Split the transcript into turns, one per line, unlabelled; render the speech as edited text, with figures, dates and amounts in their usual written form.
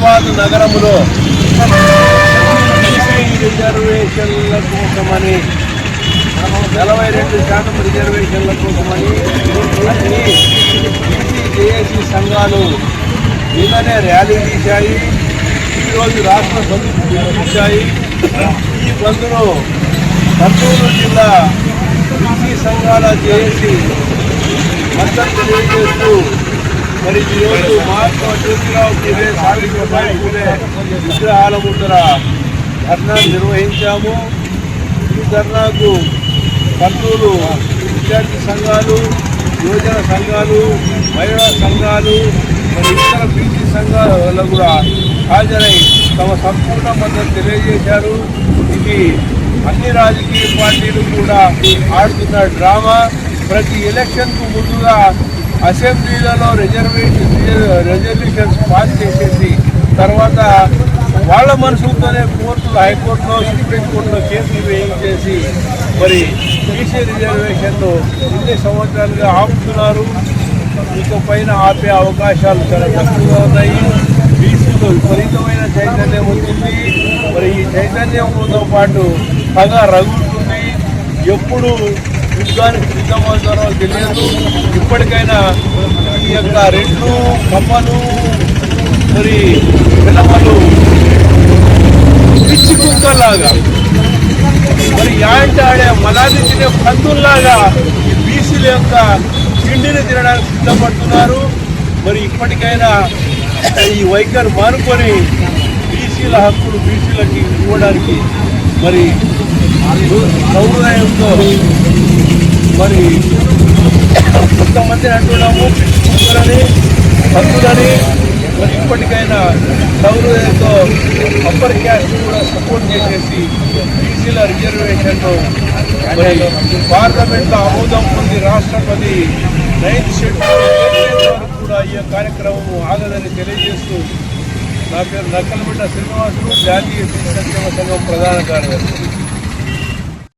హైదరాబాద్ నగరంలో రిజర్వేషన్ల కోసమని 42% రిజర్వేషన్ల కోసమని అన్ని జేఏసీ సంఘాలు నిన్ననే ర్యాలీ తీశాయి. ఈరోజు రాష్ట్ర బంధుకు పిలుపునిచ్చాయి. ఈ బంధును కర్నూలు జిల్లా బీసీ సంఘాల జేఏసీ మద్దతు తెలియజేస్తూ మరి ఈరోజు మహాత్మా జ్యోతిరావు పూలే సావిత్రిబాయి పూలే విగ్రహాల ముందర ధర్నా నిర్వహించాము. ఈ ధర్నాకు కర్నూలు విద్యార్థి సంఘాలు, యువజన సంఘాలు, మహిళా సంఘాలు, మరి ఇతర బీసీ సంఘాలు కూడా హాజరై తమ సంపూర్ణ మద్దతు తెలియజేశారు. ఇది అన్ని రాజకీయ పార్టీలు కూడా ఆడుతున్న డ్రామా. ప్రతి ఎలక్షన్కు ముందుగా అసెంబ్లీలలో రెజల్యూషన్స్ పాస్ చేసేసి తర్వాత వాళ్ళ మనసులతోనే కోర్టులు, హైకోర్టులో, సుప్రీంకోర్టులో కేసులు వేయించేసి మరి బీసీ రిజర్వేషన్లు 2 సంవత్సరాలుగా ఆపుతున్నారు. ఇకపైన ఆపే అవకాశాలు చాలా తక్కువగా ఉన్నాయి. బీసీలో విపరీతమైన చైతన్యం వచ్చింది. మరి ఈ చైతన్యంతో పాటు పగ రగులుతుంది. ఎప్పుడు యుద్ధానికి సిద్ధమవుతారో తెలియదు. ఇప్పటికైనా ఈ యొక్క రెడ్లు, కమ్మలు, మరి పిల్లమలు పిచ్చి కుక్కల్లాగా మరి యాంటి ఆడే మలాది తినే పందుల్లాగా ఈ బీసీల యొక్క తిండిని తినడానికి సిద్ధపడుతున్నారు. మరి ఇప్పటికైనా ఈ వైఖరి మానుకొని బీసీల హక్కులు బీసీలకి ఇవ్వడానికి మరి సౌహృదయంతో మరి కొంతమందిని అంటున్నాము పిచ్చుకులని, పందులని. మరి ఇప్పటికైనా సౌహృదయంతో అప్పర్ క్యాస్ట్ కూడా సపోర్ట్ చేసేసి బీసీల రిజర్వేషన్ను మరి పార్లమెంట్లో ఆమోదం పొంది రాష్ట్రపతి 9th షెడ్యూల్ కూడా ఈ కార్యక్రమం ఆగదని తెలియజేస్తూ నా పేరు నక్కలబిడ్డ శ్రీనివాసులు, జాతీయ సంక్షేమ సంఘం ప్రధాన కార్యదర్శి.